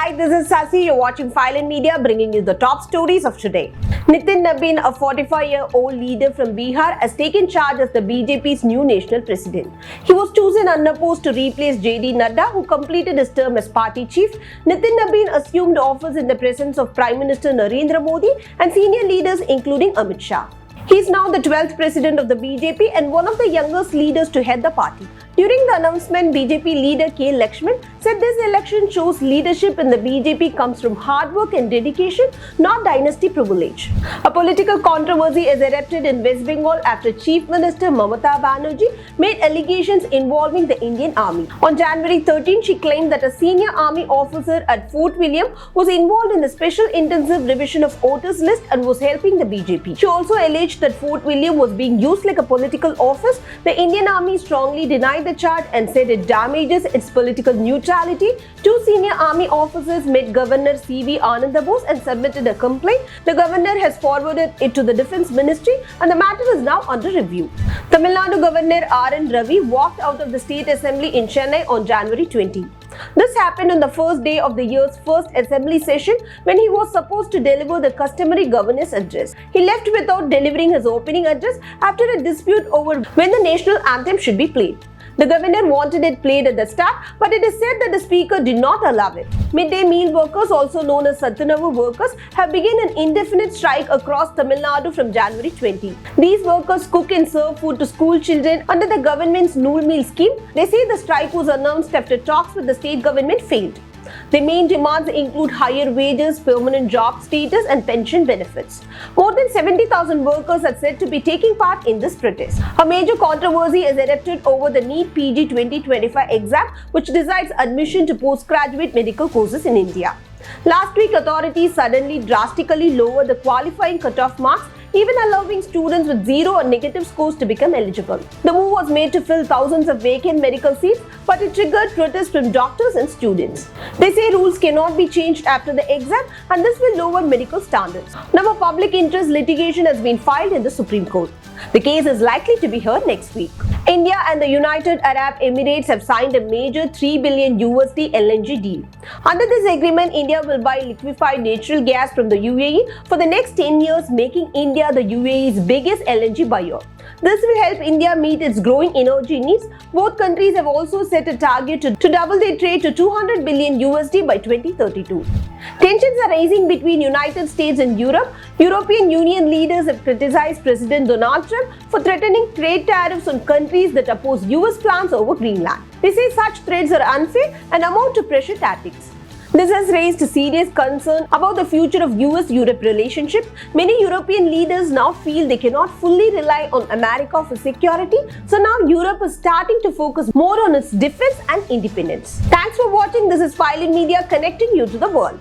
Hi, this is Sasi. You're watching Phylon Media, bringing you the top stories of today. Nitin Nabin, a 45-year-old leader from Bihar, has taken charge as the BJP's new national president. He was chosen unopposed to replace JD Nadda, who completed his term as party chief. Nitin Nabin assumed office in the presence of Prime Minister Narendra Modi and senior leaders including Amit Shah. He is now the 12th president of the BJP and one of the youngest leaders to head the party. During the announcement, BJP leader K. Lakshman said this election shows leadership in the BJP comes from hard work and dedication, not dynasty privilege. A political controversy is erupted in West Bengal after Chief Minister Mamata Banerjee made allegations involving the Indian Army. On January 13, she claimed that a senior army officer at Fort William was involved in the special intensive revision of voters list and was helping the BJP. She also alleged that Fort William was being used like a political office. The Indian Army strongly denied the charge and said it damages its political neutrality. Two senior army officers met Governor C.V. Ananda Bose and submitted a complaint. The governor has forwarded it to the Defence Ministry and the matter is now under review. Tamil Nadu Governor R.N. Ravi walked out of the State Assembly in Chennai on January 20. This happened on the first day of the year's first assembly session when he was supposed to deliver the customary governance address. He left without delivering his opening address after a dispute over when the national anthem should be played. The governor wanted it played at the start, but it is said that the speaker did not allow it. Midday meal workers, also known as Sathanavu workers, have begun an indefinite strike across Tamil Nadu from January 20. These workers cook and serve food to school children under the government's Noor Meal scheme. They say the strike was announced after talks with the state government failed. The main demands include higher wages, permanent job status and pension benefits. More than 70,000 workers are said to be taking part in this protest. A major controversy is erupted over the NEET PG 2025 exam, which decides admission to postgraduate medical courses in India. Last week, authorities suddenly drastically lowered the qualifying cutoff marks, even allowing students with 0 or negative scores to become eligible. The move was made to fill thousands of vacant medical seats, but it triggered protests from doctors and students. They say rules cannot be changed after the exam and this will lower medical standards. Now a public interest litigation has been filed in the Supreme Court. The case is likely to be heard next week. India and the United Arab Emirates have signed a major $3 billion LNG deal. Under this agreement, India will buy liquefied natural gas from the UAE for the next 10 years, making India the UAE's biggest LNG buyer. This will help India meet its growing energy needs. Both countries have also set a target to double their trade to $200 billion by 2032. Tensions are rising between United States and Europe. European Union leaders have criticized President Donald Trump for threatening trade tariffs on countries that oppose US plans over Greenland. They say such threats are unfair and amount to pressure tactics. This has raised serious concern about the future of US-Europe relationship. Many European leaders now feel they cannot fully rely on America for security, so now Europe is starting to focus more on its defense and independence. Thanks for watching. This is Phylon Media, connecting you to the world.